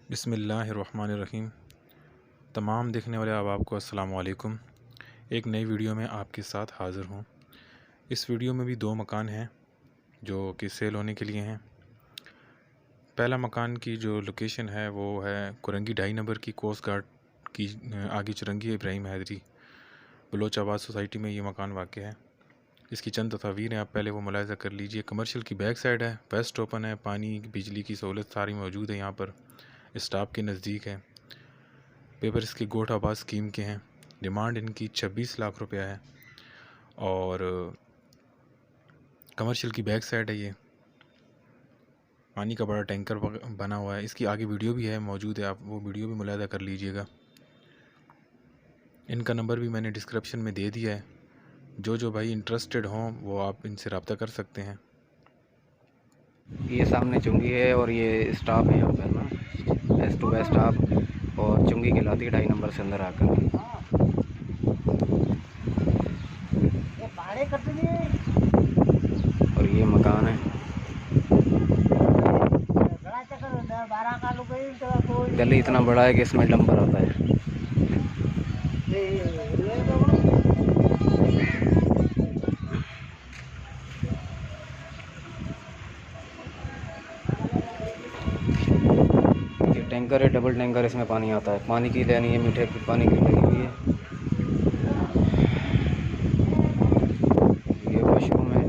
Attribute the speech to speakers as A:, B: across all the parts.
A: बिस्मिल्लाहिर्रहमानिर्रहीम। तमाम देखने वाले अहबाब को अस्सलाम वालेकुम। एक नई वीडियो में आपके साथ हाज़िर हूँ। इस वीडियो में भी दो मकान हैं जो कि सेल होने के लिए हैं। पहला मकान की जो लोकेशन है वो है कोरंगी 2.5 नंबर की कोस्ट गार्ड की आगे चुरंगी इब्राहिम हैदरी बलोच आबाद सोसाइटी में ये मकान वाक़ है। इसकी चंद तस्वीरें आप पहले वो मुलाहिज़ा कर लीजिए। कमर्शियल की बैक साइड है, वेस्ट ओपन है, पानी बिजली की सहूलत सारी मौजूद है। यहाँ पर स्टाफ के नज़दीक है। पेपर इसके गोट आबाद स्कीम के हैं। डिमांड इनकी 26 लाख रुपया है और कमर्शियल की बैक साइड है। ये पानी का बड़ा टैंकर बना हुआ है। इसकी आगे वीडियो भी है मौजूद है, आप वो वीडियो भी मुलाहिज़ा कर लीजिएगा। इनका नंबर भी मैंने डिस्क्रिप्शन में दे दिया है। जो भाई इंटरेस्टेड हों वो आप इनसे रब्ता कर सकते हैं।
B: ये सामने चुंगी है और ये स्टाफ है यहाँ पर ना, बेस्ट टू बेस्ट स्टाफ, और चुंगी कहलाती है 2.5 नंबर से अंदर आकर। और ये मकान है। गली इतना बड़ा है कि इसमें डंपर आता है। टैंकर है, डबल टैंकर, इसमें पानी आता है। पानी की लाइन है, मीठे पानी की लगी हुई है। ये वॉशरूम है।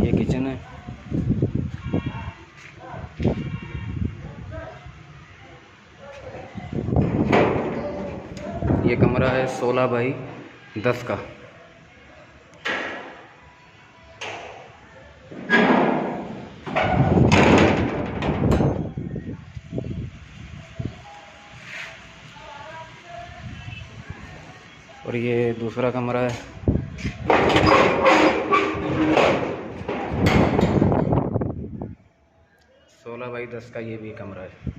B: ये किचन है। ये कमरा है 16 बाई 10 का। और ये दूसरा कमरा है। सोलह बाई 10 का ये भी कमरा है।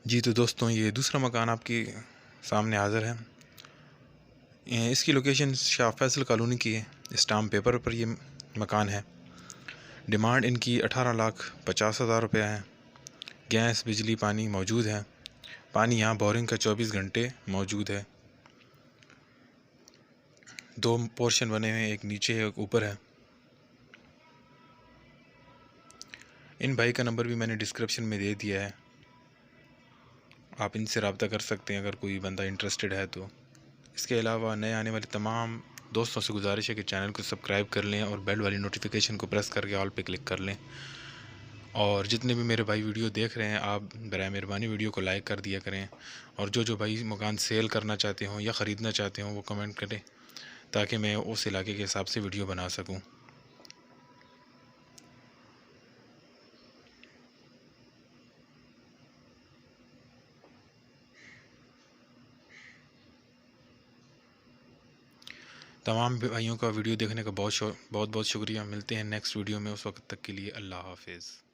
A: जी तो दोस्तों, ये दूसरा मकान आपके सामने हाज़िर है। इसकी लोकेशन शाह फैसल कॉलोनी की है। स्टाम्प पेपर पर ये मकान है। डिमांड इनकी 18,50,000 रुपया है। गैस बिजली पानी मौजूद है। पानी यहाँ बोरिंग का 24 घंटे मौजूद है। 2 पोर्शन बने हुए हैं, एक नीचे है एक ऊपर है। इन भाई का नंबर भी मैंने डिस्क्रिप्शन में दे दिया है, आप इनसे रब्ता कर सकते हैं अगर कोई बंदा इंटरेस्टेड है तो। इसके अलावा नए आने वाले तमाम दोस्तों से गुजारिश है कि चैनल को सब्सक्राइब कर लें और बेल वाली नोटिफिकेशन को प्रेस करके ऑल पे क्लिक कर लें। और जितने भी मेरे भाई वीडियो देख रहे हैं, आप बराए मेहरबानी वीडियो को लाइक कर दिया करें। और जो भाई मकान सेल करना चाहते हों या ख़रीदना चाहते हों वो कमेंट करें ताकि मैं उस इलाके के हिसाब से वीडियो बना सकूँ। तमाम भाइयों का वीडियो देखने का बहुत बहुत शुक्रिया। मिलते हैं नेक्स्ट वीडियो में, उस वक्त तक के लिए अल्लाह हाफिज़।